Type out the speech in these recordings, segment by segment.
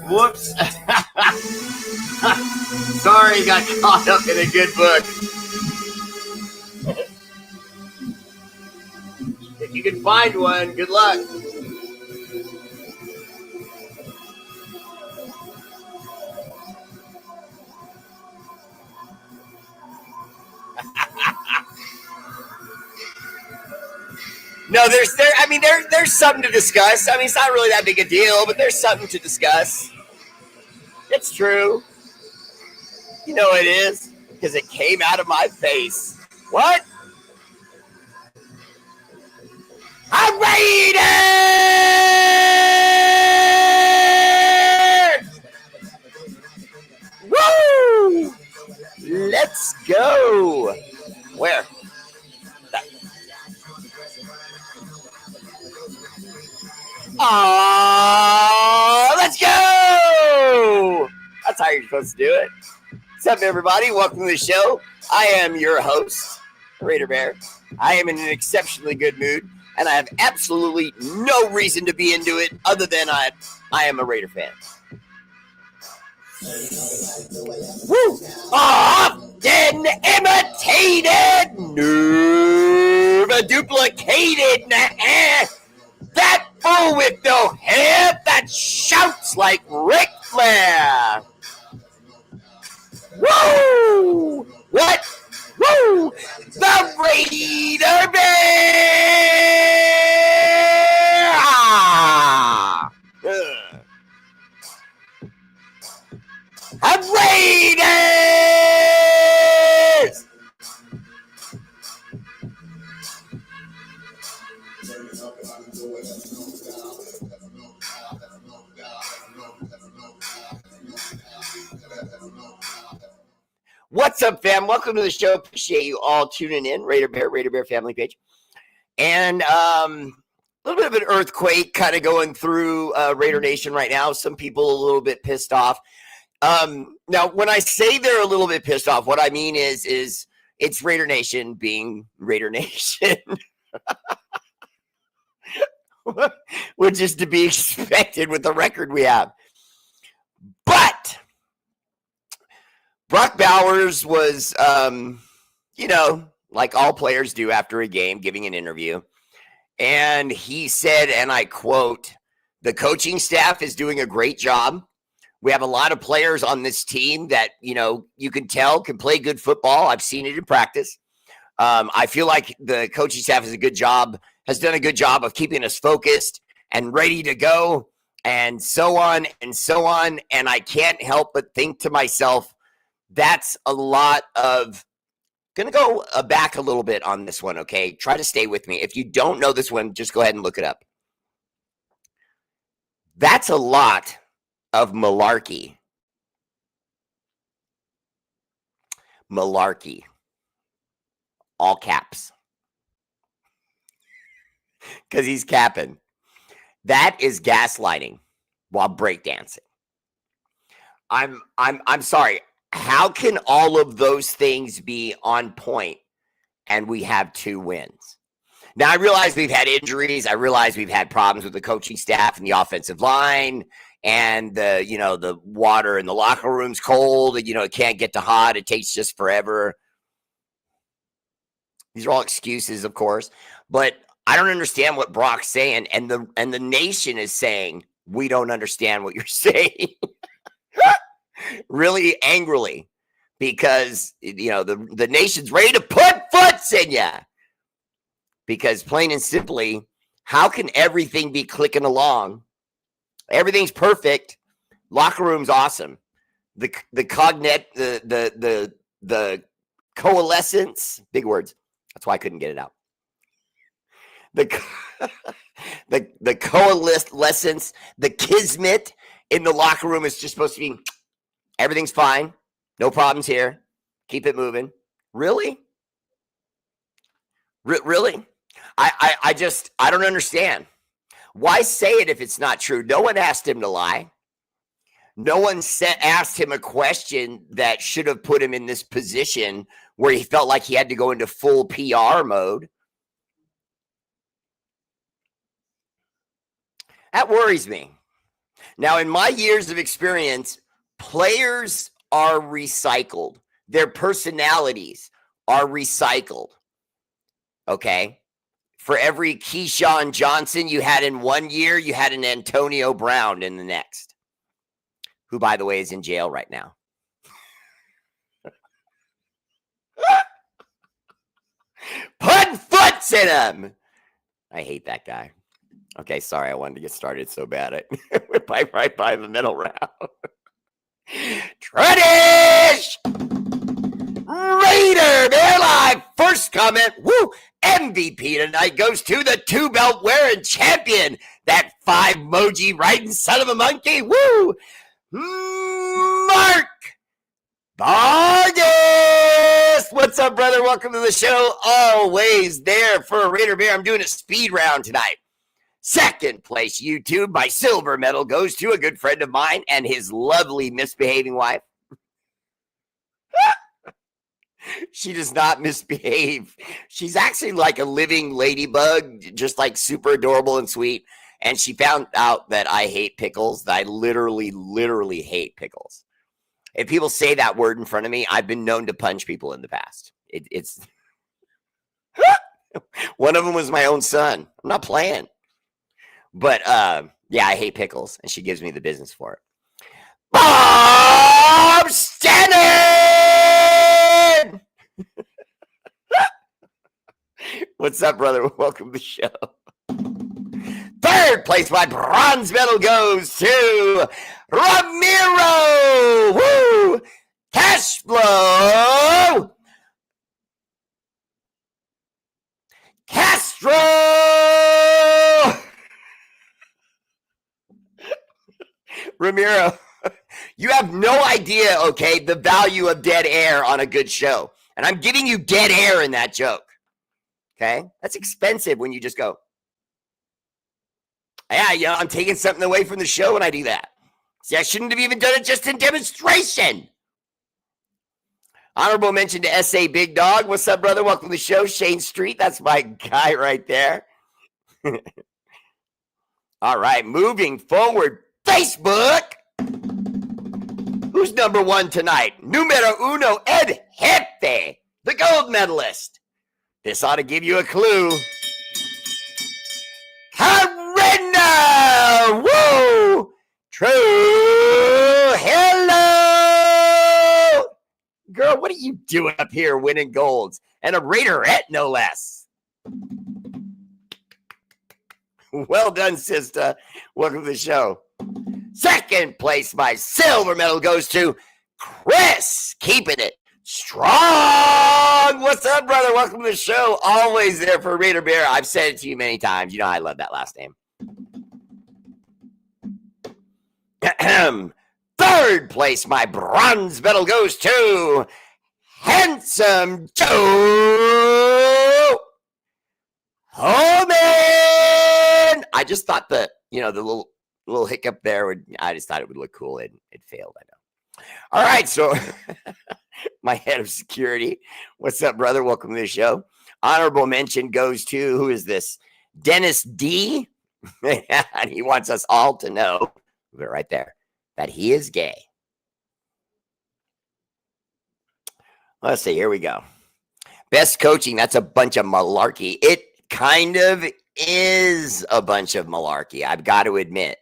Whoops. Sorry, got caught up in a good book. If you can find one, good luck. No, there's something to discuss. I mean, it's not really that big a deal, but there's something to discuss. It's true. You know it is, because it came out of my face. What? R8RBEAR! Woo! Let's go. Where? Let's go! That's how you're supposed to do it. What's up, everybody? Welcome to the show. I am your host, R8RBEAR. I am in an exceptionally good mood, and I have absolutely no reason to be into it other than I am a Raider fan. Woo! Often imitated, never duplicated. That fool with no hair that shouts like Ric Flair. Woo! What? Woo! The R8RBEAR! R8RBEARS! What's up, fam? Welcome to the show. Appreciate you all tuning in. R8RBEAR family page. And a little bit of an earthquake kind of going through Raider Nation right now. Some people a little bit pissed off. Now, when I say they're a little bit pissed off, what I mean is it's Raider Nation being Raider Nation. Which is to be expected with the record we have. But Brock Bowers was, like all players do after a game, giving an interview. And he said, and I quote, "The coaching staff is doing a great job. We have a lot of players on this team that, you can tell can play good football. I've seen it in practice. I feel like the coaching staff has done a good job of keeping us focused and ready to go, and so on and so on. And I can't help but think to myself, that's a lot of." Going to go back a little bit on this one, okay? Try to stay with me. If you don't know this one, just go ahead and look it up. That's a lot of malarkey. Malarkey. All caps. Because he's capping. That is gaslighting while breakdancing. I'm sorry. How can all of those things be on point and we have 2 wins? Now, I realize we've had injuries. I realize we've had problems with the coaching staff and the offensive line, and the water in the locker room's cold, and it can't get to hot. It takes just forever. These are all excuses, of course, but I don't understand what Brock's saying, and the nation is saying, we don't understand what you're saying. Really angrily, because the nation's ready to put foots in you. Because plain and simply, how can everything be clicking along? Everything's perfect. Locker room's awesome. The coalescence, big words. That's why I couldn't get it out. The coalescence, the kismet in the locker room is just supposed to be, everything's fine. No problems here. Keep it moving. Really? Really? I don't understand. Why say it if it's not true? No one asked him to lie. No one asked him a question that should have put him in this position where he felt like he had to go into full PR mode. That worries me. Now, in my years of experience, players are recycled. Their personalities are recycled. Okay? For every Keyshawn Johnson you had in one year, you had an Antonio Brown in the next, who, by the way, is in jail right now. Put foots in him. I hate that guy. Okay, sorry, I wanted to get started so bad. I went right by the middle round. Tradish! Raider, man, live. First comment, woo, MVP tonight goes to the two-belt wearing champion. That 5-emoji riding son of a monkey, woo! Mark Vargas! What's up, brother? Welcome to the show. Always there for a Raider Bear. I'm doing a speed round tonight. Second place YouTube, my silver medal goes to a good friend of mine and his lovely misbehaving wife. She does not misbehave. She's actually like a living ladybug, just like super adorable and sweet. And she found out that I hate pickles, that I literally hate pickles. If people say that word in front of me, I've been known to punch people in the past. It's one of them was my own son. I'm not playing. But yeah, I hate pickles, and she gives me the business for it. Bob Stannon! What's up, brother? Welcome to the show. Third place, my bronze medal goes to Ramiro! Woo! Cash flow! Castro! Ramiro, you have no idea, okay, the value of dead air on a good show. And I'm giving you dead air in that joke. Okay? That's expensive when you just go, yeah, I'm taking something away from the show when I do that. See, I shouldn't have even done it just in demonstration. Honorable mention to S.A. Big Dog. What's up, brother? Welcome to the show. Shane Street. That's my guy right there. All right, moving forward. Facebook. Who's number one tonight? Numero uno, Ed Jefe, the gold medalist. This ought to give you a clue. Karina! Woo! True! Hello! Girl, what are you doing up here winning golds? And a Raiderette, no less. Well done, sister. Welcome to the show. Second place, my silver medal goes to Chris. Keeping it strong. What's up, brother? Welcome to the show. Always there for Raider Bear. I've said it to you many times. You know I love that last name. Third place, my bronze medal goes to Handsome Joe Homan. I just thought the little hiccup there I just thought it would look cool. It failed, I know. All right, so my head of security. What's up, brother? Welcome to the show. Honorable mention goes to, who is this? Dennis D. And he wants us all to know, right there, that he is gay. Let's see, here we go. Best coaching, that's a bunch of malarkey. It kind of is a bunch of malarkey, I've got to admit.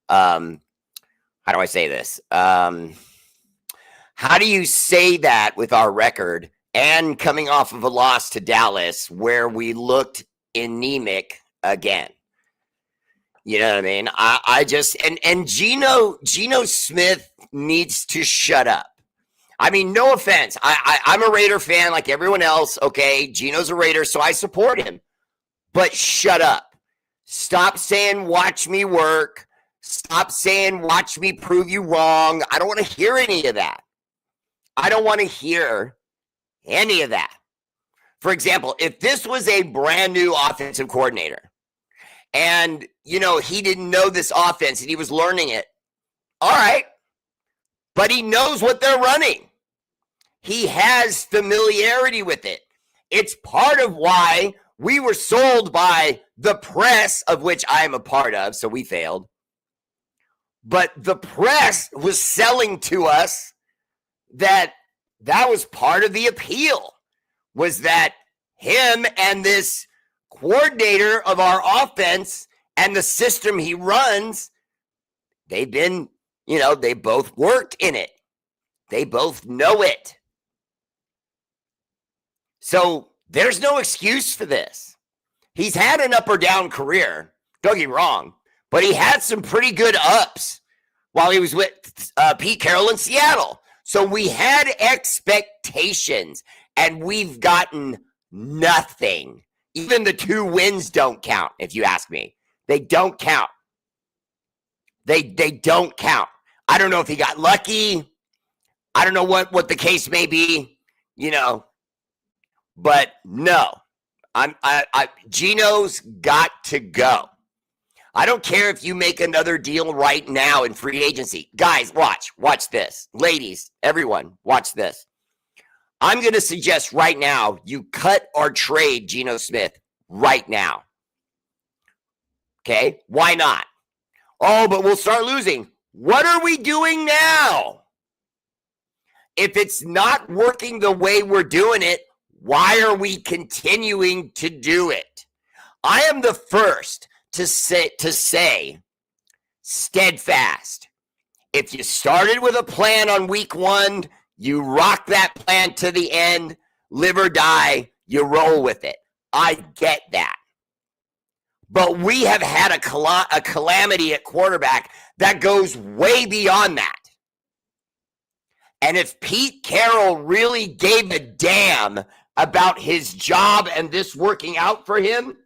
How do I say this? How do you say that with our record and coming off of a loss to Dallas where we looked anemic again? You know what I mean? I just and Geno Smith needs to shut up. I mean, no offense. I'm a Raider fan like everyone else. Okay, Geno's a Raider, so I support him. But shut up. Stop saying watch me work. Stop saying watch me prove you wrong. I don't want to hear any of that. I don't want to hear any of that. For example, if this was a brand new offensive coordinator and, he didn't know this offense and he was learning it, all right, but he knows what they're running. He has familiarity with it. It's part of why We were sold by the press, of which I am a part of, so we failed. But the press was selling to us that was part of the appeal, was that him and this coordinator of our offense and the system he runs, they've been, they both worked in it. They both know it. So there's no excuse for this. He's had an up or down career, don't get me wrong, but he had some pretty good ups while he was with Pete Carroll in Seattle. So we had expectations, and we've gotten nothing. Even the 2 wins don't count, if you ask me. They don't count. They don't count. I don't know if he got lucky. I don't know what the case may be, but no. Geno's got to go. I don't care if you make another deal right now in free agency. Guys, watch this. Ladies, everyone, watch this. I'm going to suggest right now you cut or trade Geno Smith right now. Okay? Why not? Oh, but we'll start losing. What are we doing now? If it's not working the way we're doing it, why are we continuing to do it? I am the first to say steadfast. If you started with a plan on week 1, you rock that plan to the end, live or die, you roll with it. I get that. But we have had a calamity at quarterback that goes way beyond that. And if Pete Carroll really gave a damn about his job and this working out for him,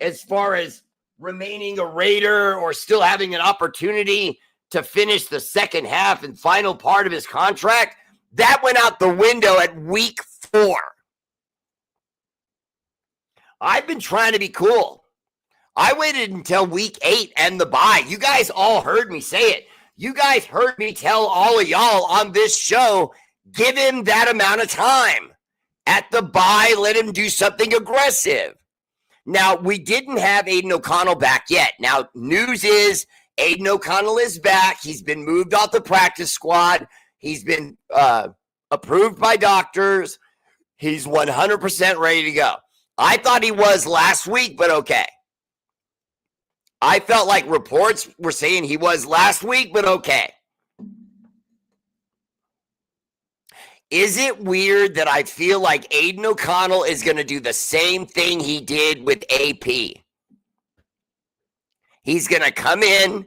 as far as remaining a Raider or still having an opportunity to finish the second half and final part of his contract, that went out the window at week 4. I've been trying to be cool. I waited until week 8 and the bye. You guys all heard me say it. You guys heard me tell all of y'all on this show, give him that amount of time. At the bye, let him do something aggressive. Now, we didn't have Aiden O'Connell back yet. Now, news is Aiden O'Connell is back. He's been moved off the practice squad. He's been approved by doctors. He's 100% ready to go. I thought he was last week, but okay. I felt like reports were saying he was last week, but okay. Is it weird that I feel like Aiden O'Connell is going to do the same thing he did with AP? He's going to come in.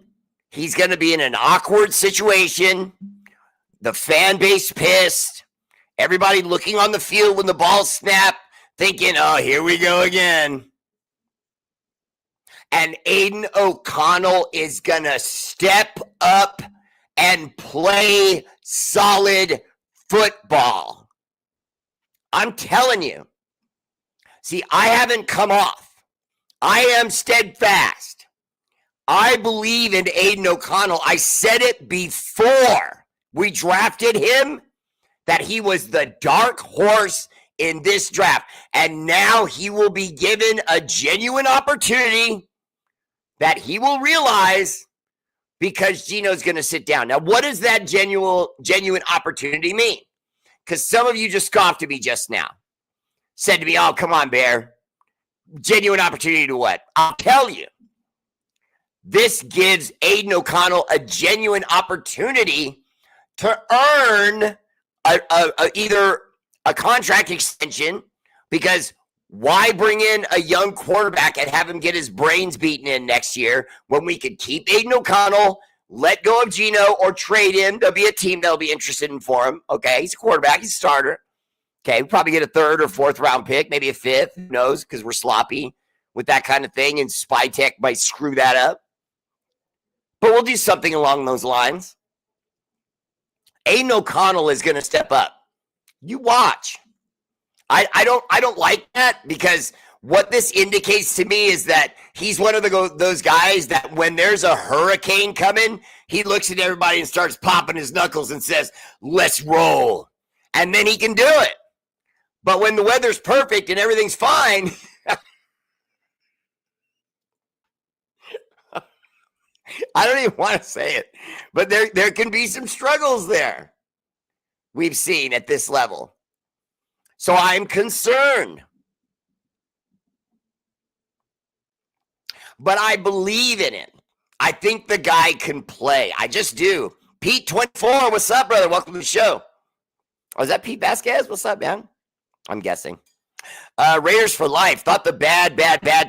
He's going to be in an awkward situation. The fan base pissed. Everybody looking on the field when the ball snapped, thinking, oh, here we go again. And Aiden O'Connell is going to step up and play solid football. I'm telling you. See, I haven't come off. I am steadfast. I believe in Aiden O'Connell. I said it before we drafted him that he was the dark horse in this draft. And now he will be given a genuine opportunity that he will realize because Geno's going to sit down. Now, what does that genuine opportunity mean? Because some of you just scoffed at me just now. Said to me, oh, come on, Bear. Genuine opportunity to what? I'll tell you. This gives Aiden O'Connell a genuine opportunity to earn either a contract extension, because why bring in a young quarterback and have him get his brains beaten in next year when we could keep Aiden O'Connell, let go of Geno, or trade him? There'll be a team that'll be interested in for him. Okay, he's a quarterback, he's a starter. Okay, we'll probably get a 3rd or 4th round pick, maybe a 5th, who knows, because we're sloppy with that kind of thing, and Spy Tech might screw that up. But we'll do something along those lines. Aiden O'Connell is going to step up. You watch. I don't like that, because what this indicates to me is that he's one of those guys that when there's a hurricane coming, he looks at everybody and starts popping his knuckles and says, let's roll. And then he can do it. But when the weather's perfect and everything's fine, I don't even want to say it, but there can be some struggles there we've seen at this level. So I'm concerned. But I believe in it. I think the guy can play. I just do. Pete 24, what's up, brother? Welcome to the show. Oh, is that Pete Vasquez? What's up, man? I'm guessing. Raiders for life. Thought the bad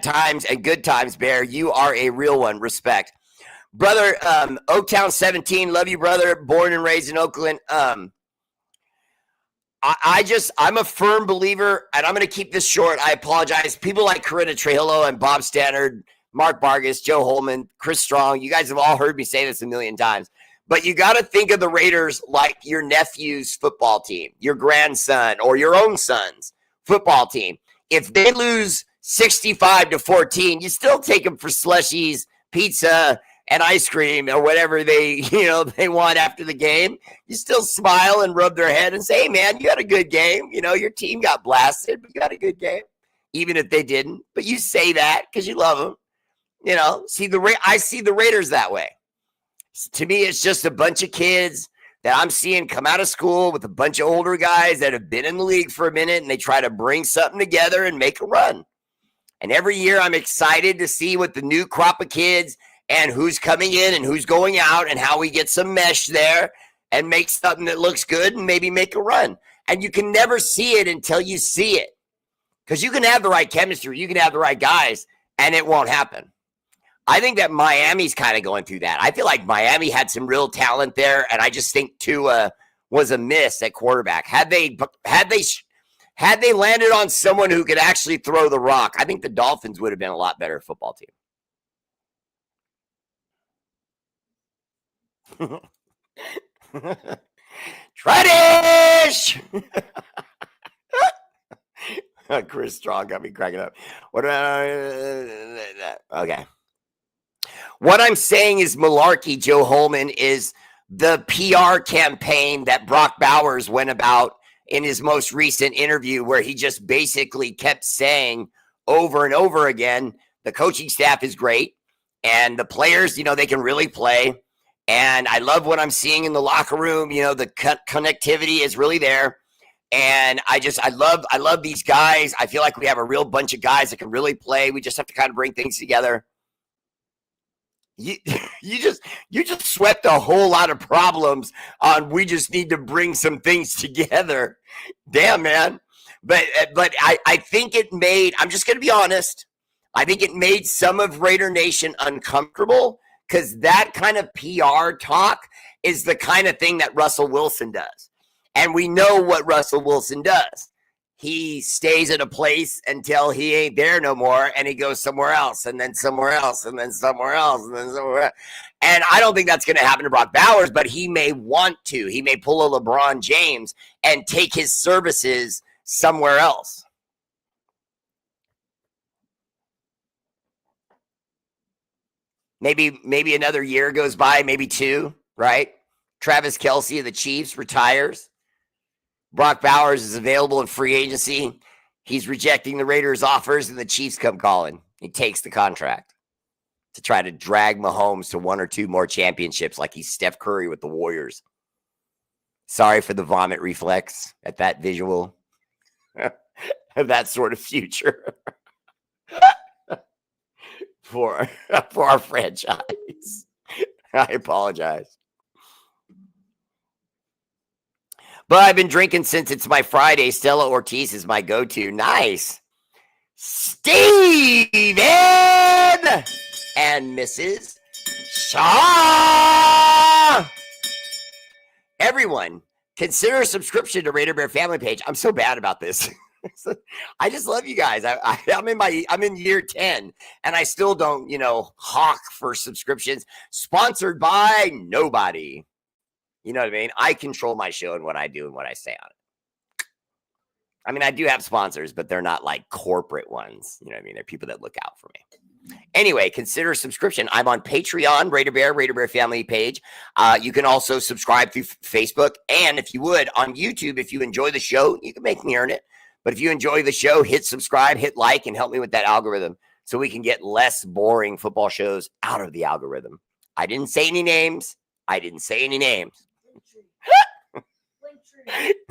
times and good times, Bear. You are a real one. Respect. Brother, Oaktown 17, love you, brother. Born and raised in Oakland. I'm a firm believer, and I'm going to keep this short. I apologize. People like Corinna Trujillo and Bob Stannard, Mark Vargas, Joe Holman, Chris Strong, you guys have all heard me say this a million times. But you got to think of the Raiders like your nephew's football team, your grandson, or your own son's football team. If they lose 65-14, you still take them for slushies, pizza, and ice cream, or whatever they want after the game. You still smile and rub their head and say, hey, man, you had a good game. Your team got blasted, but you had a good game, even if they didn't. But you say that because you love them. I see the Raiders that way. To me, it's just a bunch of kids that I'm seeing come out of school with a bunch of older guys that have been in the league for a minute, and they try to bring something together and make a run. And every year I'm excited to see what the new crop of kids and who's coming in and who's going out and how we get some mesh there and make something that looks good and maybe make a run. And you can never see it until you see it. Because you can have the right chemistry, you can have the right guys, and it won't happen. I think that Miami's kind of going through that. I feel like Miami had some real talent there, and I just think Tua was a miss at quarterback. Had they landed on someone who could actually throw the rock, I think the Dolphins would have been a lot better football team. Tradish! Chris Strong got me cracking up. Okay. What I'm saying is malarkey, Joe Holman, is the PR campaign that Brock Bowers went about in his most recent interview, where he just basically kept saying over and over again, the coaching staff is great and the players, they can really play. And I love what I'm seeing in the locker room. The connectivity is really there. And I love these guys. I feel like we have a real bunch of guys that can really play. We just have to kind of bring things together. You just swept a whole lot of problems on. We just need to bring some things together. Damn, man. But I think it made, I'm just going to be honest, I think it made some of Raider Nation uncomfortable, because that kind of PR talk is the kind of thing that Russell Wilson does. And we know what Russell Wilson does. He stays at a place until he ain't there no more, and he goes somewhere else, and then somewhere else, and then somewhere else, and then somewhere else. And I don't think that's going to happen to Brock Bowers, but he may want to. He may pull a LeBron James and take his services somewhere else. Maybe another year goes by, maybe two, right? Travis Kelce of the Chiefs retires. Brock Bowers is available in free agency. He's rejecting the Raiders' offers, and the Chiefs come calling. He takes the contract to try to drag Mahomes to one or two more championships like he's Steph Curry with the Warriors. Sorry for the vomit reflex at that visual. That sort of future for our franchise. I apologize. But I've been drinking since it's my Friday. Stella Ortiz is my go-to. Nice. Steven and Mrs. Shaw. Everyone, consider a subscription to Raider Bear family page. I'm so bad about this. I just love you guys. I'm in year 10, and I still don't, hawk for subscriptions. Sponsored by nobody. You know what I mean? I control my show and what I do and what I say on it. I mean, I do have sponsors, but they're not like corporate ones. You know what I mean? They're people that look out for me. Anyway, consider a subscription. I'm on Patreon, Raider Bear family page. You can also subscribe through Facebook. And if you would, on YouTube, if you enjoy the show, you can make me earn it. But if you enjoy the show, hit subscribe, hit like, and help me with that algorithm so we can get less boring football shows out of the algorithm. I didn't say any names.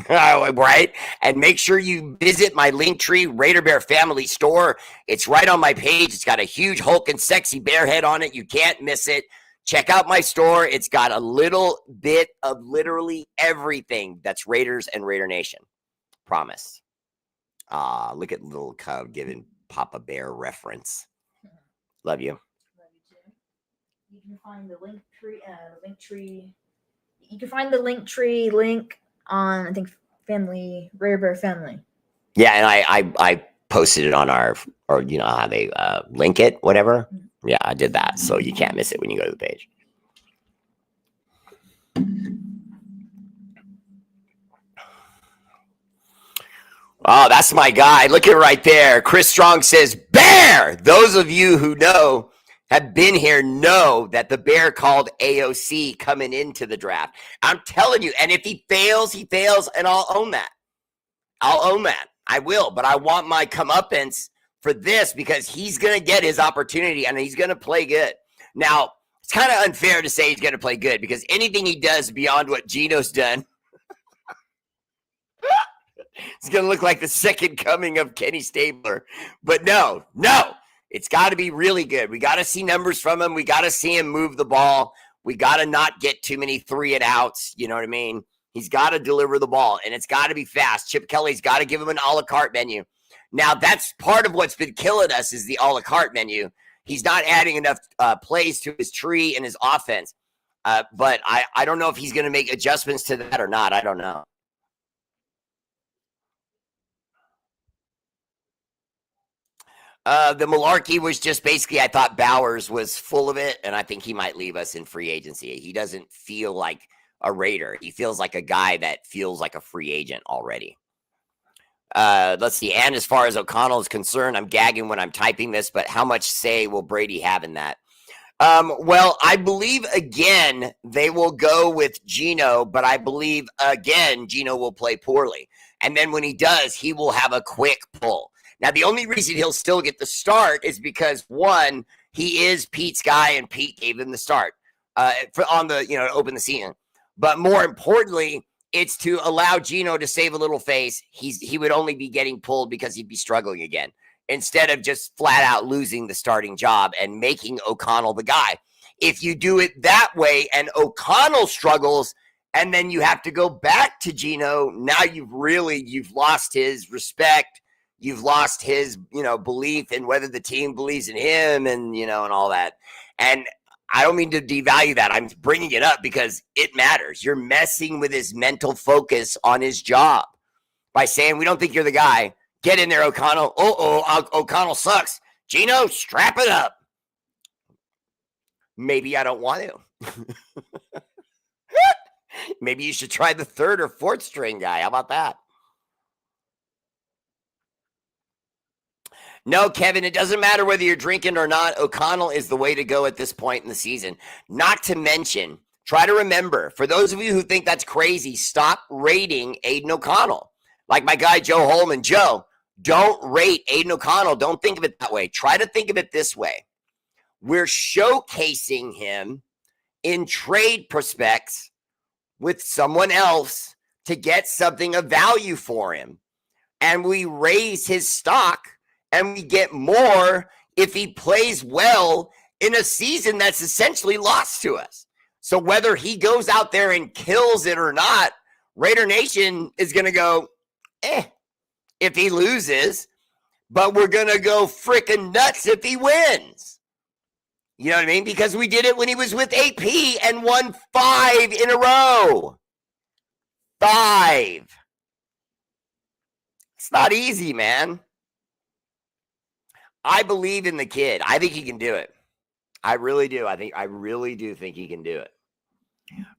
Right? And make sure you visit my Linktree Raider Bear Family Store. It's right on my page. It's got a huge Hulk and sexy bear head on it. You can't miss it. Check out my store. It's got a little bit of literally everything that's Raiders and Raider Nation. Promise. Look at little Cub giving Papa Bear reference. Love you. Love you too. You can find the Linktree. You can find the Linktree link on, I think, Family Raider Bear Family. Yeah, and I posted it on our, or you know how they link it, whatever. Yeah, I did that, so you can't miss it when you go to the page. Oh, that's my guy. Look at it right there. Chris Strong says, Bear! Those of you who know, have been here, know that the Bear called AOC coming into the draft. I'm telling you, and if he fails, and I'll own that. I will, but I want my comeuppance for this because he's going to get his opportunity and he's going to play good. Now, it's kind of unfair to say he's going to play good because anything he does beyond what Gino's done, it's going to look like the second coming of Kenny Stabler. But no, it's got to be really good. We got to see numbers from him. We got to see him move the ball. We got to not get too many 3-and-outs. You know what I mean? He's got to deliver the ball, and it's got to be fast. Chip Kelly's got to give him an a la carte menu. Now, that's part of what's been killing us is the a la carte menu. He's not adding enough plays to his tree and his offense. But I don't know if he's going to make adjustments to that or not. I don't know. The malarkey was just basically, I thought Bowers was full of it, and I think he might leave us in free agency. He doesn't feel like a Raider. He feels like a guy that feels like a free agent already. Let's see. And as far as O'Connell is concerned, I'm gagging when I'm typing this, but how much say will Brady have in that? Well, I believe, again, they will go with Gino, but I believe, again, Gino will play poorly. And then when he does, he will have a quick pull. Now, the only reason he'll still get the start is because, one, he is Pete's guy, and Pete gave him the start to open the season. But more importantly, it's to allow Gino to save a little face. He would only be getting pulled because he'd be struggling again, instead of just flat out losing the starting job and making O'Connell the guy. If you do it that way and O'Connell struggles and then you have to go back to Gino, now you've lost his respect. You've lost his, belief in whether the team believes in him and all that. And I don't mean to devalue that. I'm bringing it up because it matters. You're messing with his mental focus on his job by saying, we don't think you're the guy. Get in there, O'Connell. O'Connell sucks. Gino, strap it up. Maybe I don't want to. Maybe you should try the third or fourth string guy. How about that? No, Kevin, it doesn't matter whether you're drinking or not. O'Connell is the way to go at this point in the season. Not to mention, try to remember, for those of you who think that's crazy, stop rating Aiden O'Connell. Like my guy, Joe Holman. Joe, don't rate Aiden O'Connell. Don't think of it that way. Try to think of it this way. We're showcasing him in trade prospects with someone else to get something of value for him. And we raise his stock and we get more if he plays well in a season that's essentially lost to us. So whether he goes out there and kills it or not, Raider Nation is going to go, if he loses, but we're going to go freaking nuts if he wins. You know what I mean? Because we did it when he was with AP and won 5 in a row. 5. It's not easy, man. I believe in the kid. I think he can do it. I really do. I really do think he can do it.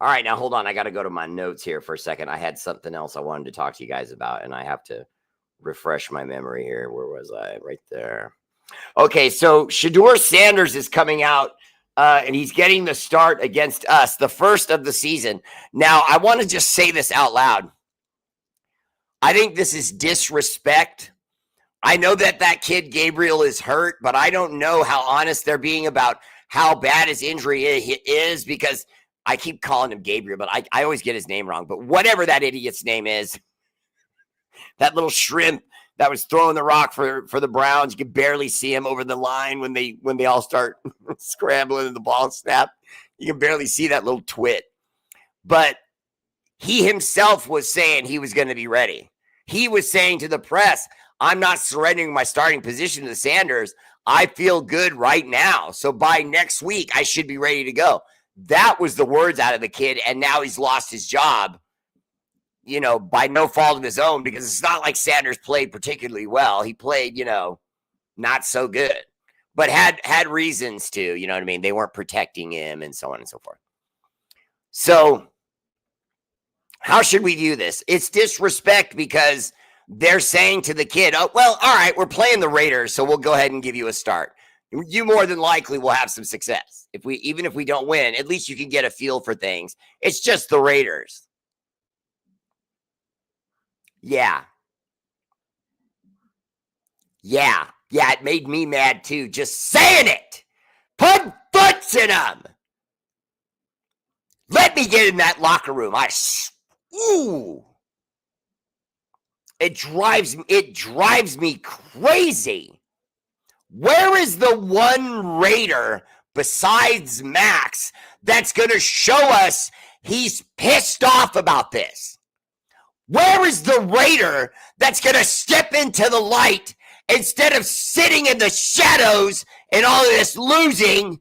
All right, now hold on. I got to go to my notes here for a second. I had something else I wanted to talk to you guys about, and I have to refresh my memory here. Where was I? Right there. Okay, so Shedeur Sanders is coming out, and he's getting the start against us, the first of the season. Now, I want to just say this out loud. I think this is disrespect. I know that kid Gabriel is hurt, but I don't know how honest they're being about how bad his injury is, because I keep calling him Gabriel, but I always get his name wrong. But whatever that idiot's name is, that little shrimp that was throwing the rock for the Browns, you can barely see him over the line when they all start scrambling and the ball snap. You can barely see that little twit. But he himself was saying he was going to be ready. He was saying to the press, I'm not surrendering my starting position to Sanders. I feel good right now. So by next week, I should be ready to go. That was the words out of the kid. And now he's lost his job, by no fault of his own, because it's not like Sanders played particularly well. He played, not so good, but had reasons to, you know what I mean? They weren't protecting him and so on and so forth. So how should we view this? It's disrespect, because they're saying to the kid, oh, well, all right, we're playing the Raiders, so we'll go ahead and give you a start. You more than likely will have some success. Even if we don't win, at least you can get a feel for things. It's just the Raiders. Yeah, it made me mad too, just saying it. Put butts in them. Let me get in that locker room. It drives me crazy. Where is the one Raider besides Max that's going to show us he's pissed off about this? Where is the Raider that's going to step into the light instead of sitting in the shadows and all of this losing,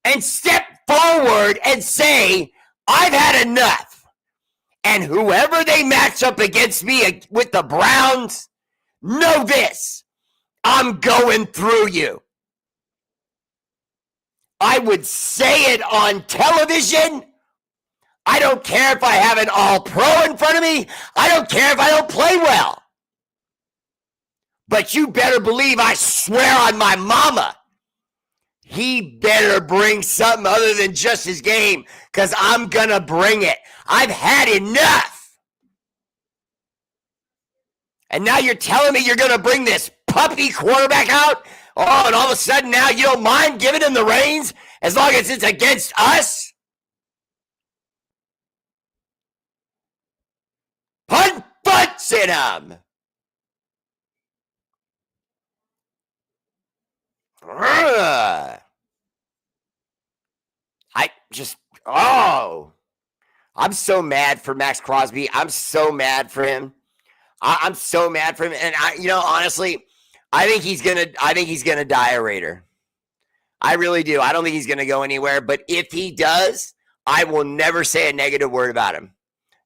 and step forward and say, I've had enough? And whoever they match up against me with the Browns, know this, I'm going through you. I would say it on television. I don't care if I have an all-pro in front of me. I don't care if I don't play well. But you better believe, I swear on my mama, he better bring something other than just his game, because I'm going to bring it. I've had enough. And now you're telling me you're going to bring this puppy quarterback out? Oh, and all of a sudden now you don't mind giving him the reins as long as it's against us? Put butts in him. I'm so mad for Max Crosby. I'm so mad for him. I'm so mad for him. And honestly, I think he's gonna die a Raider. I really do. I don't think he's gonna go anywhere. But if he does, I will never say a negative word about him.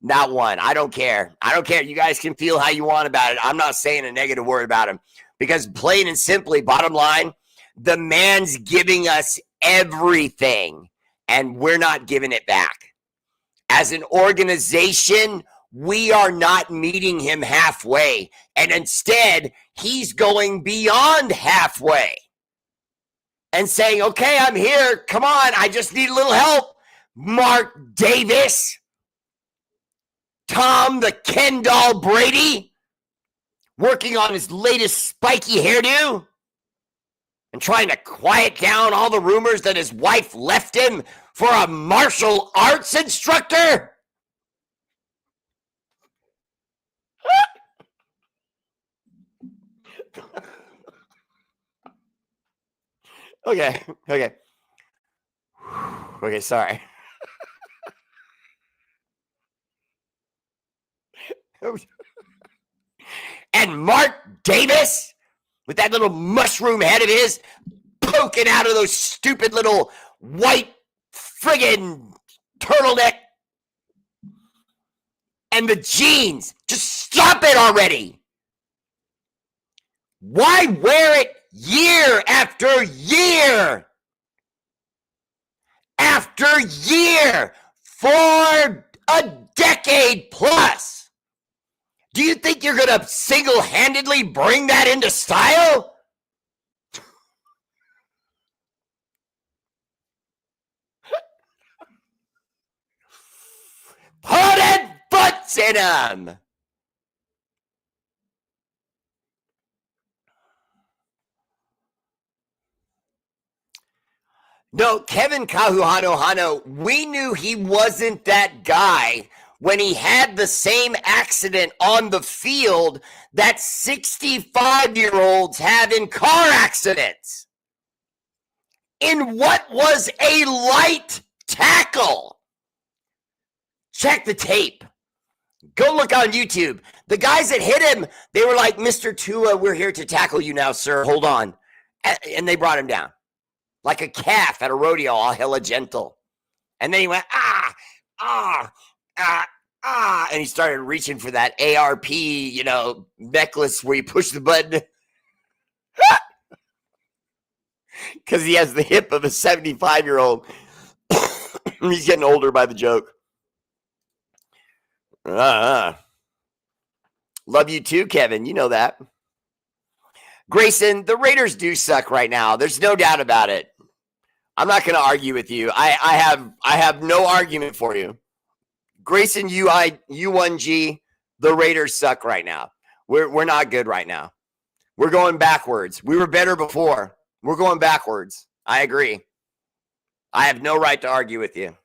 Not one. I don't care. You guys can feel how you want about it. I'm not saying a negative word about him, because plain and simply, bottom line, the man's giving us everything, and we're not giving it back. As an organization, we are not meeting him halfway, and instead, he's going beyond halfway and saying, okay, I'm here. Come on, I just need a little help. Mark Davis, Tom the Ken doll Brady, working on his latest spiky hairdo and trying to quiet down all the rumors that his wife left him for a martial arts instructor. Okay, sorry. And Mark Davis, with that little mushroom head of his poking out of those stupid little white friggin' turtleneck and the jeans. Just stop it already. Why wear it year after year after year for a decade plus? Do you think you're going to single-handedly bring that into style? Put it butts in them. No, Kevin Kahuhanohano, we knew he wasn't that guy when he had the same accident on the field that 65-year-olds have in car accidents. In what was a light tackle. Check the tape. Go look on YouTube. The guys that hit him, they were like, Mr. Tua, we're here to tackle you now, sir. Hold on. And they brought him down. Like a calf at a rodeo, all hella gentle. And then he went, and he started reaching for that ARP, necklace where you push the button. Because he has the hip of a 75-year-old. He's getting older by the joke. Love you too, Kevin. You know that. Grayson, the Raiders do suck right now. There's no doubt about it. I'm not going to argue with you. I have no argument for you. Grayson, U1G, the Raiders suck right now. We're not good right now. We're going backwards. We were better before. We're going backwards. I agree. I have no right to argue with you.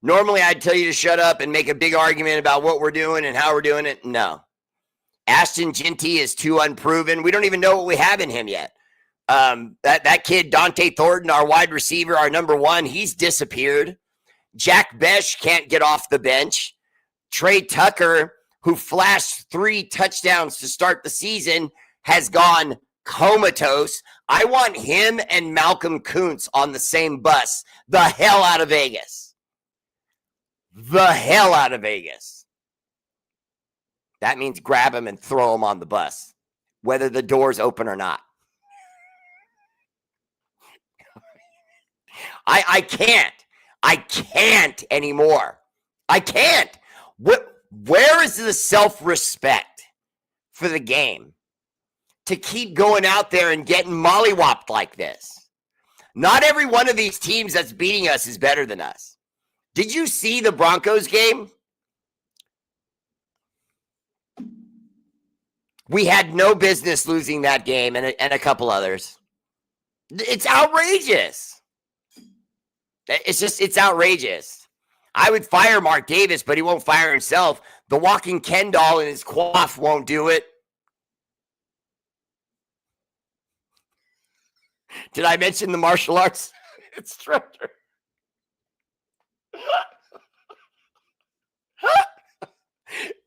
Normally, I'd tell you to shut up and make a big argument about what we're doing and how we're doing it. No. Ashton Genty is too unproven. We don't even know what we have in him yet. That kid, Dante Thornton, our wide receiver, our number one, he's disappeared. Jack Besh can't get off the bench. Trey Tucker, who flashed 3 touchdowns to start the season, has gone comatose. I want him and Malcolm Kuntz on the same bus. The hell out of Vegas. The hell out of Vegas. That means grab him and throw him on the bus, whether the door's open or not. I can't. I can't anymore. I can't. Where is the self-respect for the game to keep going out there and getting mollywopped like this? Not every one of these teams that's beating us is better than us. Did you see the Broncos game? We had no business losing that game and a couple others. It's outrageous. It's outrageous. I would fire Mark Davis, but he won't fire himself. The walking Ken doll in his coif won't do it. Did I mention the martial arts instructor?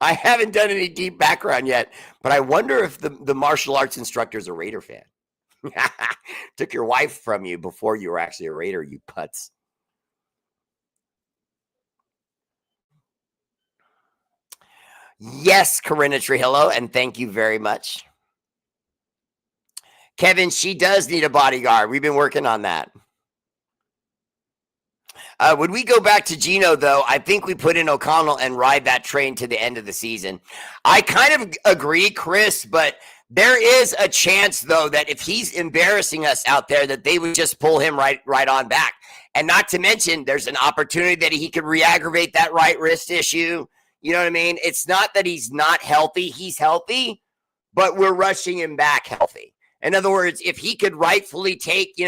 I haven't done any deep background yet, but I wonder if the martial arts instructor is a Raider fan. Took your wife from you before you were actually a Raider, you putz. Yes, Corinna Trujillo, and thank you very much. Kevin, she does need a bodyguard. We've been working on that. Would we go back to Geno, though? I think we put in O'Connell and ride that train to the end of the season. I kind of agree, Chris, but there is a chance, though, that if he's embarrassing us out there, that they would just pull him right on back. And not to mention, there's an opportunity that he could re-aggravate that right wrist issue. You know what I mean? It's not that he's not healthy. He's healthy, but we're rushing him back healthy. In other words, if he could rightfully take,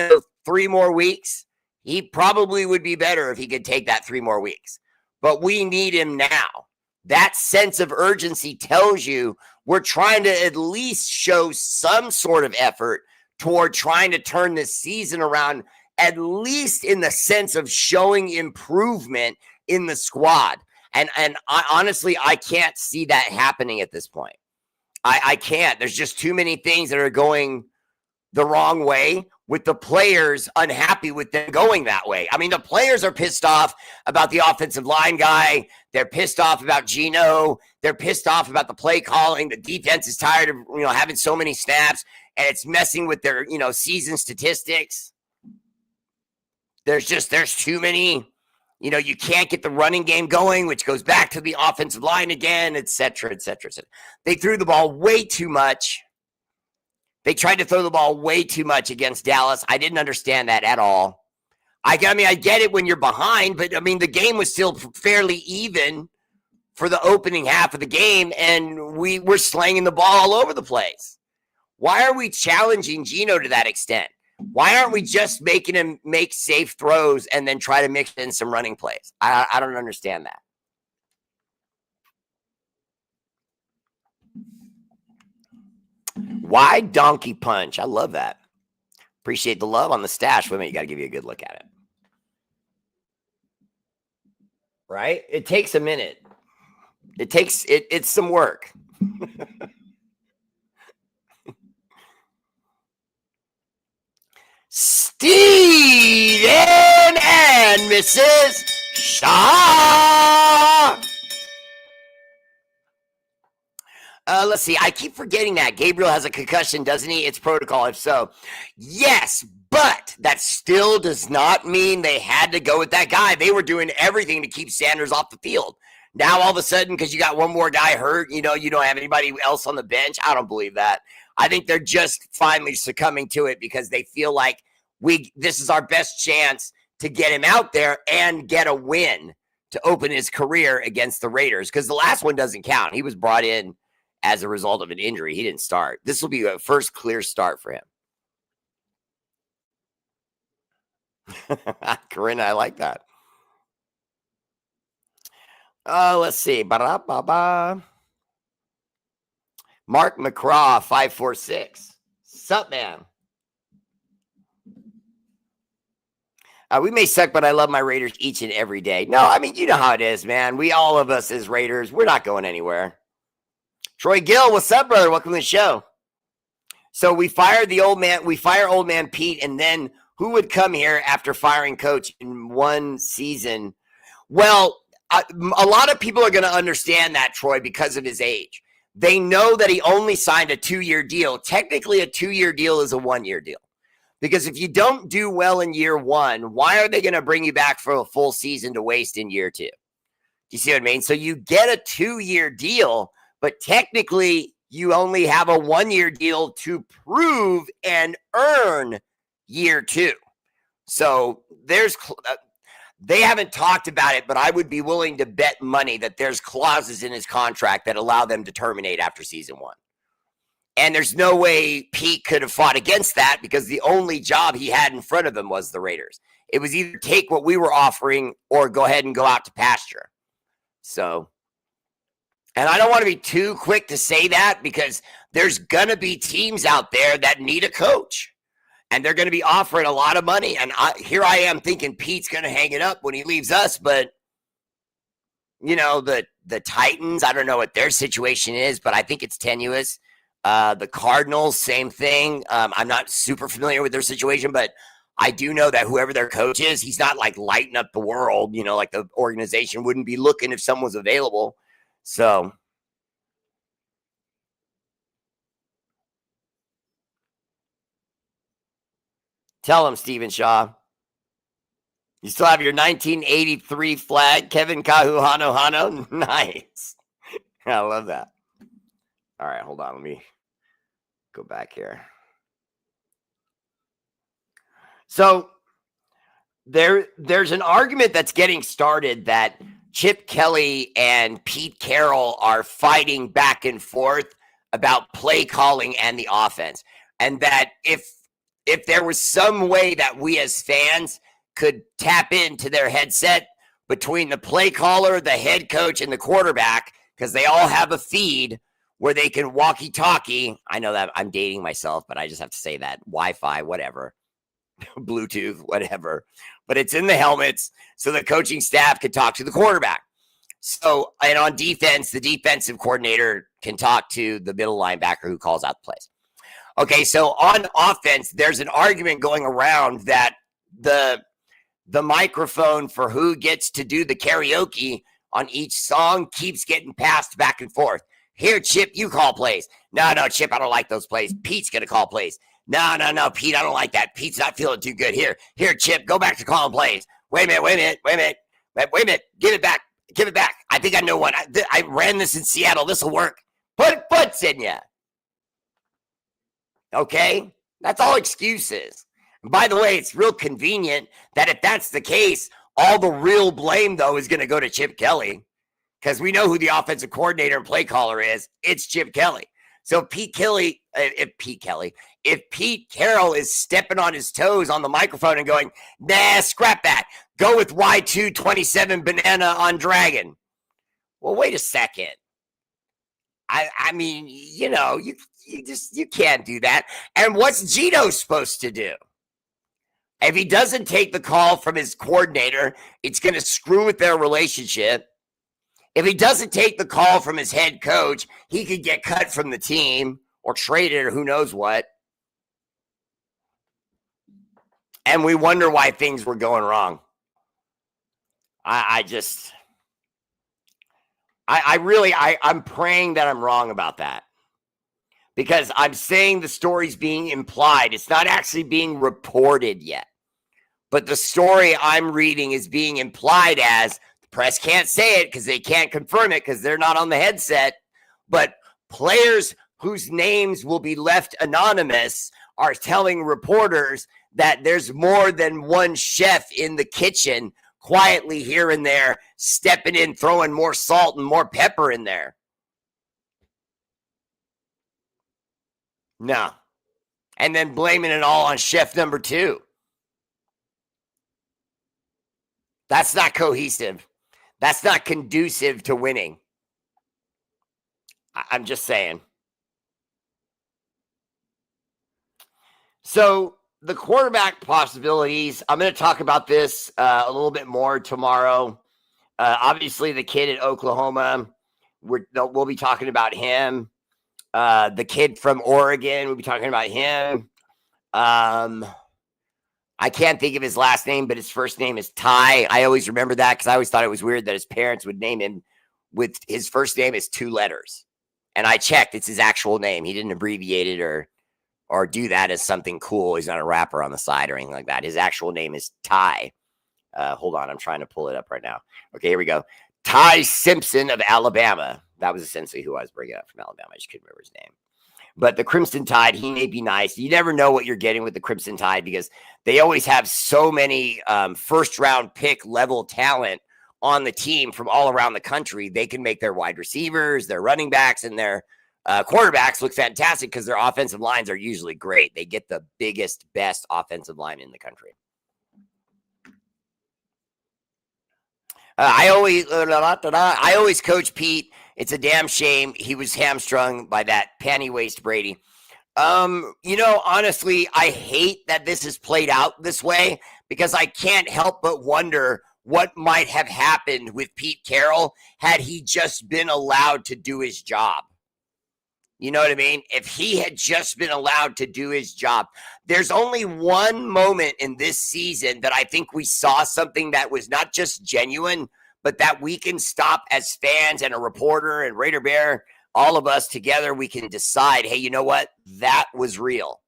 3 more weeks, he probably would be better if he could take that 3 more weeks. But we need him now. That sense of urgency tells you we're trying to at least show some sort of effort toward trying to turn this season around, at least in the sense of showing improvement in the squad. And honestly, I can't see that happening at this point. I can't. There's just too many things that are going the wrong way, with the players unhappy with them going that way. I mean, the players are pissed off about the offensive line guy. They're pissed off about Geno. They're pissed off about the play calling. The defense is tired of, having so many snaps, and it's messing with their, season statistics. There's too many. You can't get the running game going, which goes back to the offensive line again, et cetera, et cetera, et cetera. They threw the ball way too much. They tried to throw the ball way too much against Dallas. I didn't understand that at all. I get it when you're behind, but, the game was still fairly even for the opening half of the game, and we were slanging the ball all over the place. Why are we challenging Geno to that extent? Why aren't we just making him make safe throws and then try to mix in some running plays? I don't understand that. Why donkey punch? I love that. Appreciate the love on the stash. Wait a minute, you got to give you a good look at it. Right? It takes a minute. It's some work. Steven and Mrs. Shaw. Let's see. I keep forgetting that Gabriel has a concussion, doesn't he? It's protocol. If so, yes, but that still does not mean they had to go with that guy. They were doing everything to keep Sanders off the field. Now, all of a sudden, because you got one more guy hurt, you don't have anybody else on the bench. I don't believe that. I think they're just finally succumbing to it because they feel like this is our best chance to get him out there and get a win to open his career against the Raiders, because the last one doesn't count. He was brought in as a result of an injury. He didn't start. This will be a first clear start for him. Corinna, I like that. Let's see. Ba-da-ba-ba. Mark McCraw, 546. Sup, man? We may suck, but I love my Raiders each and every day. No, I mean, you know how it is, man. All of us as Raiders, we're not going anywhere. Troy Gill, what's up, brother? Welcome to the show. So we fired the old man. We fire old man Pete, and then who would come here after firing coach in one season? Well, a lot of people are going to understand that, Troy, because of his age. They know that he only signed a 2-year deal. Technically, a 2-year deal is a 1-year deal. Because if you don't do well in year one, why are they going to bring you back for a full season to waste in year two? Do you see what I mean? So you get a 2-year deal, but technically you only have a 1-year deal to prove and earn year two. So they haven't talked about it, but I would be willing to bet money that there's clauses in his contract that allow them to terminate after season one. And there's no way Pete could have fought against that because the only job he had in front of him was the Raiders. It was either take what we were offering or go ahead and go out to pasture. So, and I don't want to be too quick to say that because there's going to be teams out there that need a coach. And they're going to be offering a lot of money. And here I am thinking Pete's going to hang it up when he leaves us. But, the Titans, I don't know what their situation is, but I think it's tenuous. The Cardinals, same thing. I'm not super familiar with their situation, but I do know that whoever their coach is, he's not like lighting up the world, like the organization wouldn't be looking if someone was available. So tell him, Stephen Shaw. You still have your 1983 flag, Kevin Kahu Hano Hano. Nice. I love that. All right, hold on. Let me go back here. So there's an argument that's getting started that Chip Kelly and Pete Carroll are fighting back and forth about play calling and the offense. And that if there was some way that we as fans could tap into their headset between the play caller, the head coach, and the quarterback, because they all have a feed where they can walkie-talkie. I know that I'm dating myself, but I just have to say that. Wi-Fi, whatever. Bluetooth, whatever. But it's in the helmets so the coaching staff can talk to the quarterback. So, and on defense, the defensive coordinator can talk to the middle linebacker who calls out the plays. Okay, so on offense, there's an argument going around that the microphone for who gets to do the karaoke on each song keeps getting passed back and forth. Here, Chip, you call plays. No, Chip, I don't like those plays. Pete's going to call plays. No, Pete, I don't like that. Pete's not feeling too good. Here, Chip, go back to calling plays. Wait a minute. Give it back. I think I know what. I ran this in Seattle. This will work. Put butts in ya. Okay? That's all excuses. And by the way, it's real convenient that if that's the case, all the real blame, though, is going to go to Chip Kelly because we know who the offensive coordinator and play caller is. It's Chip Kelly. So if Pete Carroll is stepping on his toes on the microphone and going, nah, scrap that. Go with Y227 banana on dragon. Well, wait a second. I mean, you can't do that. And what's Gino supposed to do? If he doesn't take the call from his coordinator, it's going to screw with their relationship. If he doesn't take the call from his head coach, he could get cut from the team or traded or who knows what. And we wonder why things were going wrong. I'm praying that I'm wrong about that. Because I'm saying the story's being implied. It's not actually being reported yet. But the story I'm reading is being implied as the press can't say it because they can't confirm it because they're not on the headset. But players whose names will be left anonymous are telling reporters that there's more than one chef in the kitchen quietly here and there, stepping in, throwing more salt and more pepper in there. No. And then blaming it all on chef number 2. That's not cohesive. That's not conducive to winning. I'm just saying. So the quarterback possibilities, I'm going to talk about this a little bit more tomorrow. Obviously, the kid at Oklahoma, we'll be talking about him. The kid from Oregon, we'll be talking about him. I can't think of his last name, but his first name is Ty. I always remember that because I always thought it was weird that his parents would name him with his first name is 2 letters. And I checked, it's his actual name. He didn't abbreviate it or do that as something cool. He's not a rapper on the side or anything like that. His actual name is Ty. Hold on, I'm trying to pull it up right now. Okay, here we go. Ty Simpson of Alabama. That was essentially who I was bringing up from Alabama. I just couldn't remember his name. But the Crimson Tide, he may be nice. You never know what you're getting with the Crimson Tide because they always have so many first-round pick level talent on the team from all around the country. They can make their wide receivers, their running backs, and their quarterbacks look fantastic because their offensive lines are usually great. They get the biggest, best offensive line in the country. I always coach Pete. It's a damn shame he was hamstrung by that panty waist Brady. Honestly, I hate that this is played out this way because I can't help but wonder what might have happened with Pete Carroll had he just been allowed to do his job. You know what I mean? If he had just been allowed to do his job. There's only one moment in this season that I think we saw something that was not just genuine, but that we can stop as fans and a reporter and R8RBEAR, all of us together, we can decide, hey, you know what? That was real.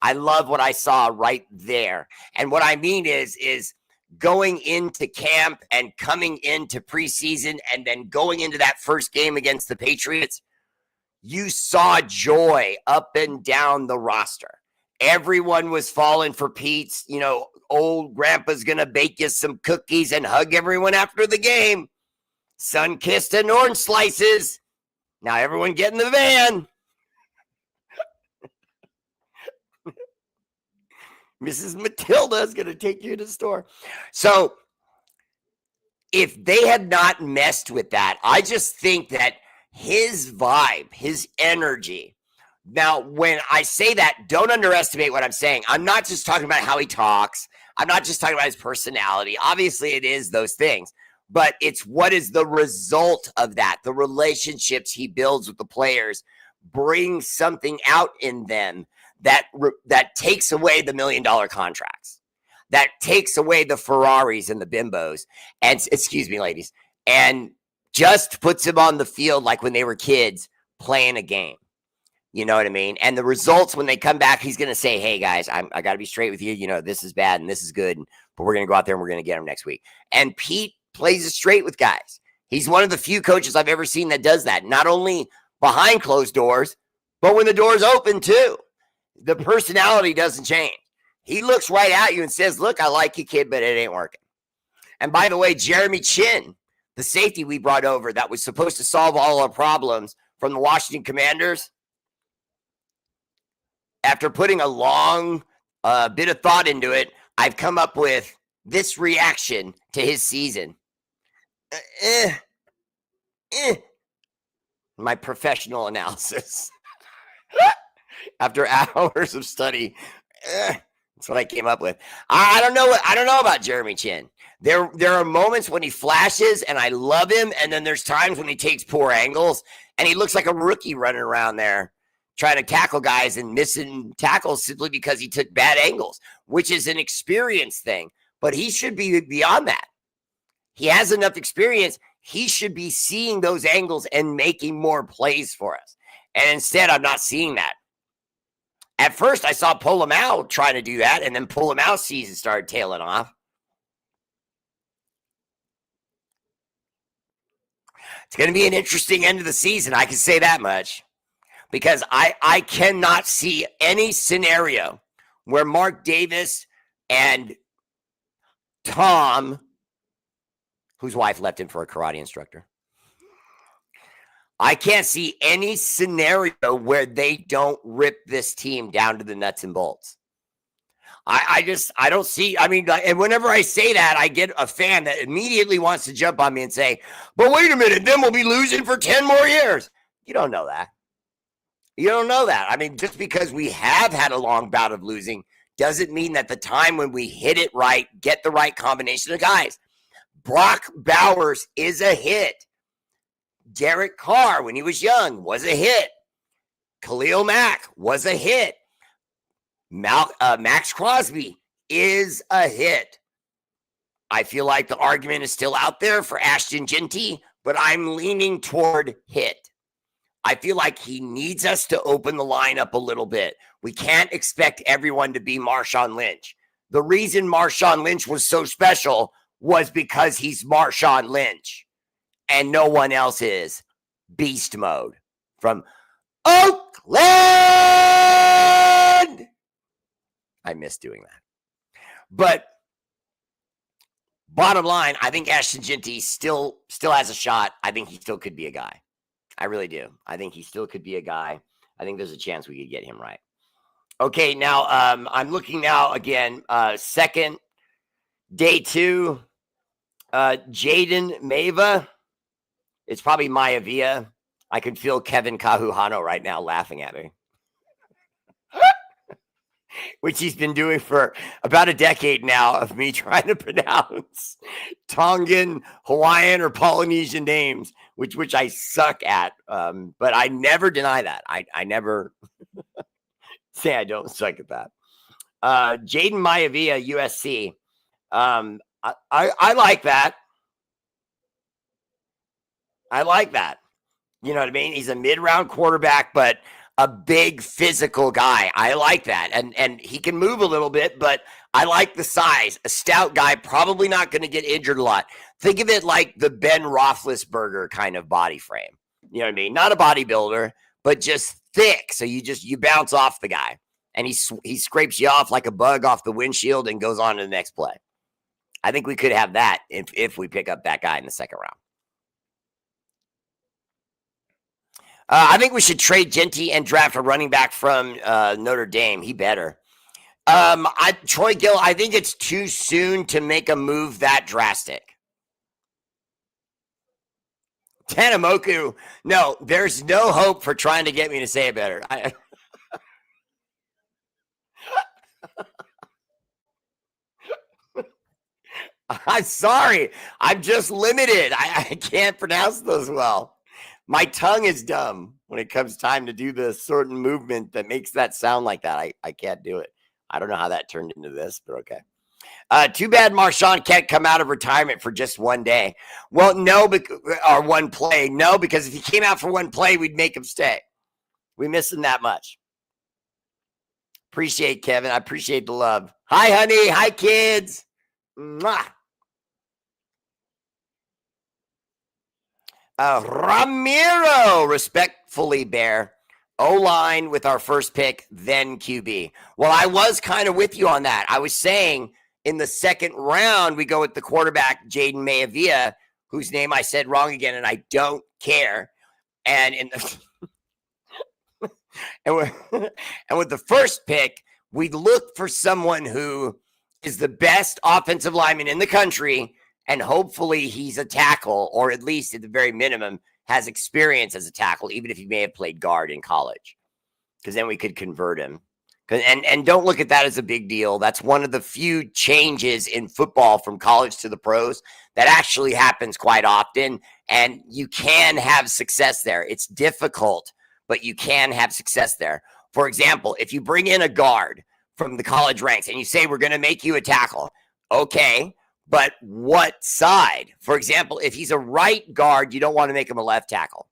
I love what I saw right there. And what I mean is going into camp and coming into preseason and then going into that first game against the Patriots, you saw joy up and down the roster. Everyone was falling for Pete's, old grandpa's going to bake you some cookies and hug everyone after the game. Sun-kissed and orange slices. Now everyone get in the van. Mrs. Matilda is going to take you to the store. So if they had not messed with that, I just think that his vibe, his energy. Now, when I say that, don't underestimate what I'm saying. I'm not just talking about how he talks. I'm not just talking about his personality. Obviously, it is those things. But it's what is the result of that? The relationships he builds with the players bring something out in them that takes away the $1 million contracts, that takes away the Ferraris and the bimbos, and excuse me, ladies, and just puts him on the field like when they were kids playing a game. You know what I mean? And the results when they come back, he's going to say, hey, guys, I got to be straight with you. This is bad and this is good, but we're going to go out there and we're going to get them next week. And Pete plays it straight with guys. He's one of the few coaches I've ever seen that does that, not only behind closed doors, but when the door's open too. The personality doesn't change. He looks right at you and says, look, I like you, kid, but it ain't working. And by the way, Jeremy Chin, the safety we brought over that was supposed to solve all our problems from the Washington Commanders, after putting a long bit of thought into it, I've come up with this reaction to his season. My professional analysis. After hours of study, that's what I came up with. I don't know about Jeremy Chin. There are moments when he flashes and I love him, and then there's times when he takes poor angles and he looks like a rookie running around there trying to tackle guys and missing tackles simply because he took bad angles, which is an experience thing. But he should be beyond that. He has enough experience. He should be seeing those angles and making more plays for us. And instead, I'm not seeing that. At first, I saw Polamalu trying to do that, and then Polamalu's season started tailing off. It's going to be an interesting end of the season. I can say that much. Because I cannot see any scenario where Mark Davis and Tom, whose wife left him for a karate instructor, I can't see any scenario where they don't rip this team down to the nuts and bolts. I don't see. I mean, and whenever I say that, I get a fan that immediately wants to jump on me and say, but wait a minute, then we'll be losing for 10 more years. You don't know that. You don't know that. I mean, just because we have had a long bout of losing doesn't mean that the time when we hit it right, get the right combination of guys. Brock Bowers is a hit. Derek Carr, when he was young, was a hit. Khalil Mack was a hit. Max Crosby is a hit. I feel like the argument is still out there for Ashton Jeanty, but I'm leaning toward hit. I feel like he needs us to open the lineup a little bit. We can't expect everyone to be Marshawn Lynch. The reason Marshawn Lynch was so special was because he's Marshawn Lynch and no one else is. Beast mode from Oakland. I miss doing that. But bottom line, I think Ashton Jeanty still has a shot. I think he still could be a guy. I really do. I think he still could be a guy. I think there's a chance we could get him right. Okay, now I'm looking now again. Second, day 2, Jaden Mava. It's probably Maivia. I can feel Kevin Kahuhano right now laughing at me. Which he's been doing for about a decade now of me trying to pronounce Tongan, Hawaiian, or Polynesian names, which I suck at. But I never deny that. I never say I don't suck at that. Jaden Maivia, USC. I like that. I like that. You know what I mean? He's a mid-round quarterback, but a big physical guy. I like that. And he can move a little bit, but I like the size. A stout guy, probably not going to get injured a lot. Think of it like the Ben Roethlisberger kind of body frame. You know what I mean? Not a bodybuilder, but just thick. So you bounce off the guy. And he scrapes you off like a bug off the windshield and goes on to the next play. I think we could have that if we pick up that guy in the second round. I think we should trade Jeanty and draft a running back from Notre Dame. He better. Troy Gill, I think it's too soon to make a move that drastic. Tanamoku, no, there's no hope for trying to get me to say it better. I'm sorry. I'm just limited. I can't pronounce those well. My tongue is dumb when it comes time to do the certain movement that makes that sound like that. I can't do it. I don't know how that turned into this, but okay. Too bad Marshawn can't come out of retirement for just one day. Well, no, or one play. No, because if he came out for one play, we'd make him stay. We miss him that much. Appreciate Kevin. I appreciate the love. Hi, honey. Hi, kids. Mwah. Ramiro, respectfully, Bear. O-line with our first pick, then QB. Well, I was kind of with you on that. I was saying in the second round, we go with the quarterback, Jaden Maivia, whose name I said wrong again, and I don't care. And in the And and with the first pick, we look for someone who is the best offensive lineman in the country, and hopefully he's a tackle, or at least at the very minimum has experience as a tackle, even if he may have played guard in college, because then we could convert him. And don't look at that as a big deal. That's one of the few changes in football from college to the pros that actually happens quite often, and you can have success there. It's difficult, but you can have success there. For example, if you bring in a guard from the college ranks and you say, we're going to make you a tackle, okay, but what side? For example, if he's a right guard, you don't want to make him a left tackle.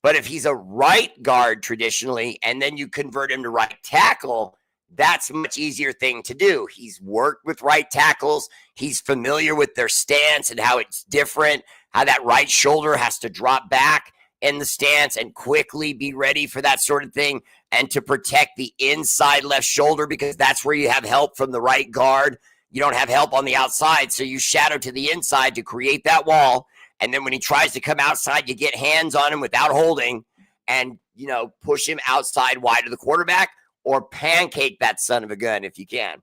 But if he's a right guard traditionally, and then you convert him to right tackle, that's a much easier thing to do. He's worked with right tackles. He's familiar with their stance and how it's different, how that right shoulder has to drop back in the stance and quickly be ready for that sort of thing, and to protect the inside left shoulder, because that's where you have help from the right guard. You don't have help on the outside, so you shadow to the inside to create that wall. And then when he tries to come outside, you get hands on him without holding and, push him outside wide of the quarterback, or pancake that son of a gun if you can.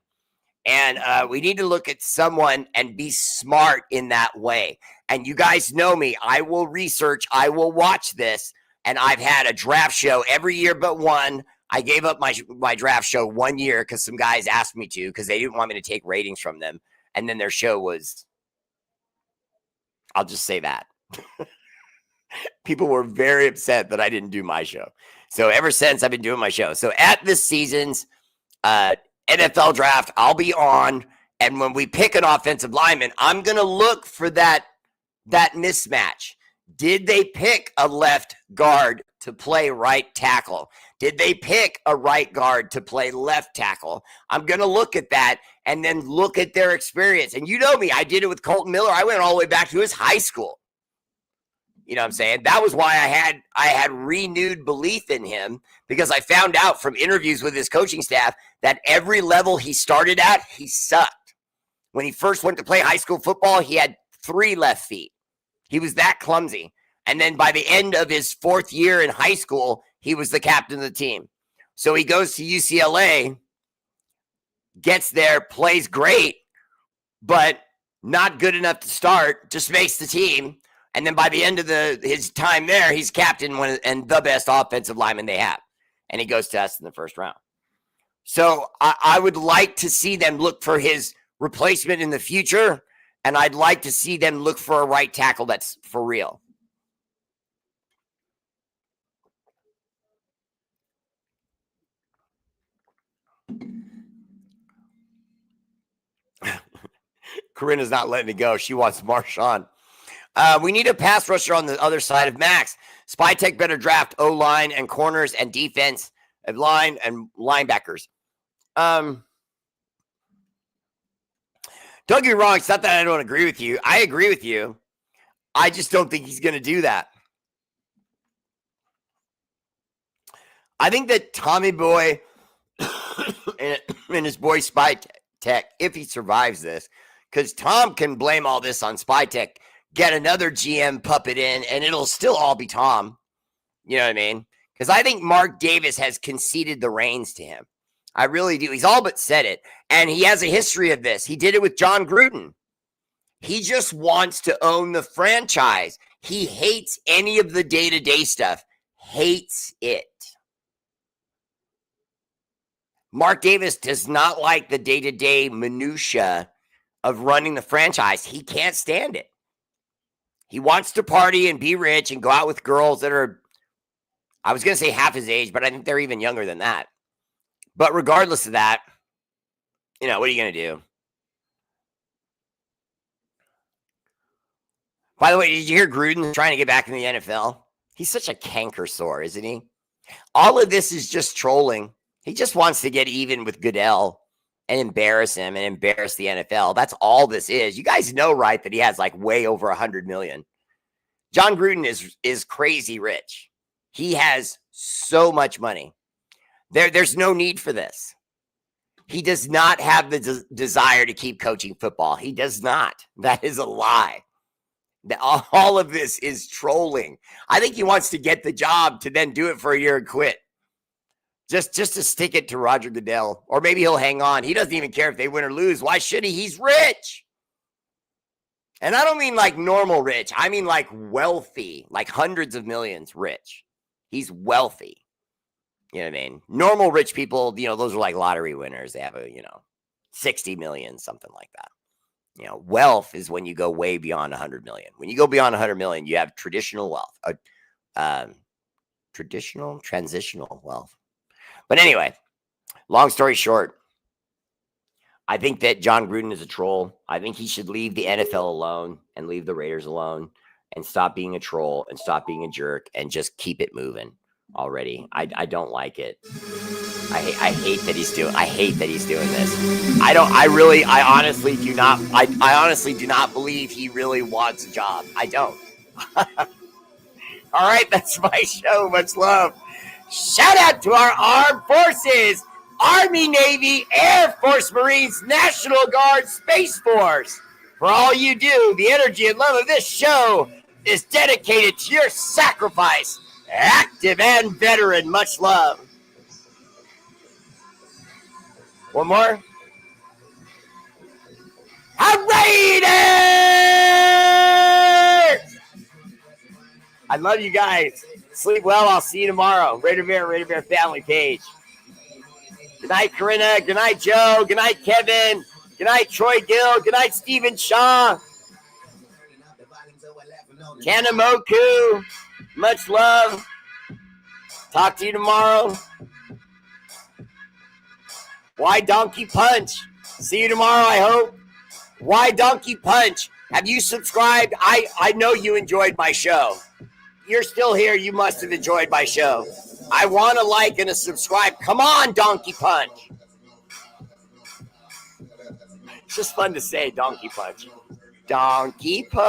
And we need to look at someone and be smart in that way. And you guys know me. I will research. I will watch this. And I've had a draft show every year but one. I gave up my draft show 1 year because some guys asked me to, because they didn't want me to take ratings from them. And then their show was, I'll just say that. People were very upset that I didn't do my show. So ever since, I've been doing my show. So at this season's NFL draft, I'll be on. And when we pick an offensive lineman, I'm going to look for that mismatch. Did they pick a left guard to play right tackle? Did they pick a right guard to play left tackle? I'm going to look at that and then look at their experience. And you know me, I did it with Colton Miller. I went all the way back to his high school. You know what I'm saying? That was why I had renewed belief in him, because I found out from interviews with his coaching staff that every level he started at, he sucked. When he first went to play high school football, he had 3 left feet. He was that clumsy. And then by the end of his 4th year in high school, he was the captain of the team. So he goes to UCLA, gets there, plays great, but not good enough to start, just makes the team. And then by the end of his time there, he's captain and the best offensive lineman they have. And he goes to us in the first round. So I would like to see them look for his replacement in the future. And I'd like to see them look for a right tackle that's for real. Corinna's not letting me go. She wants Marshawn. We need a pass rusher on the other side of Max. Spytech better draft O-line and corners and defense line and linebackers. Don't get me wrong. It's not that I don't agree with you. I agree with you. I just don't think he's going to do that. I think that Tommy Boy and his boy Spytech, if he survives this, because Tom can blame all this on Spytech, get another GM puppet in, and it'll still all be Tom. You know what I mean? Because I think Mark Davis has conceded the reins to him. I really do. He's all but said it. And he has a history of this. He did it with John Gruden. He just wants to own the franchise. He hates any of the day-to-day stuff. Hates it. Mark Davis does not like the day-to-day minutia of running the franchise. He can't stand it. He wants to party and be rich and go out with girls that are, I was going to say half his age, but I think they're even younger than that. But regardless of that, what are you going to do? By the way, did you hear Gruden trying to get back in the NFL? He's such a canker sore, isn't he? All of this is just trolling. He just wants to get even with Goodell and embarrass him and embarrass the NFL. That's all this is. You guys know, right, that he has like way over 100 million. John Gruden is crazy rich. He has so much money. There's no need for this. He does not have the desire to keep coaching football. He does not. That is a lie. All of this is trolling. I think he wants to get the job to then do it for a year and quit. Just to stick it to Roger Goodell. Or maybe he'll hang on. He doesn't even care if they win or lose. Why should he? He's rich. And I don't mean like normal rich. I mean like wealthy, like hundreds of millions rich. He's wealthy. You know what I mean? Normal rich people, those are like lottery winners. They have a, 60 million, something like that. Wealth is when you go way beyond 100 million. When you go beyond 100 million, you have traditional wealth. Transitional wealth. But anyway, long story short, I think that John Gruden is a troll. I think he should leave the NFL alone and leave the Raiders alone and stop being a troll and stop being a jerk and just keep it moving already. I don't like it. I hate that he's doing this. I honestly do not believe he really wants a job. I don't. All right, that's my show. Much love. Shout out to our armed forces, Army, Navy, Air Force, Marines, National Guard, Space Force. For all you do, the energy and love of this show is dedicated to your sacrifice, active and veteran. Much love. One more. R8RBEAR! I love you guys. Sleep well. I'll see you tomorrow. R8RBEAR family page. Good night, Corinna. Good night, Joe. Good night, Kevin. Good night, Troy Gill. Good night, Stephen Shaw. Kanamoku. Much love. Talk to you tomorrow. Why Donkey Punch? See you tomorrow, I hope. Why Donkey Punch? Have you subscribed? I know you enjoyed my show. You're still here. You must have enjoyed my show. I want a like and a subscribe. Come on, Donkey Punch. It's just fun to say, Donkey Punch. Donkey Punch.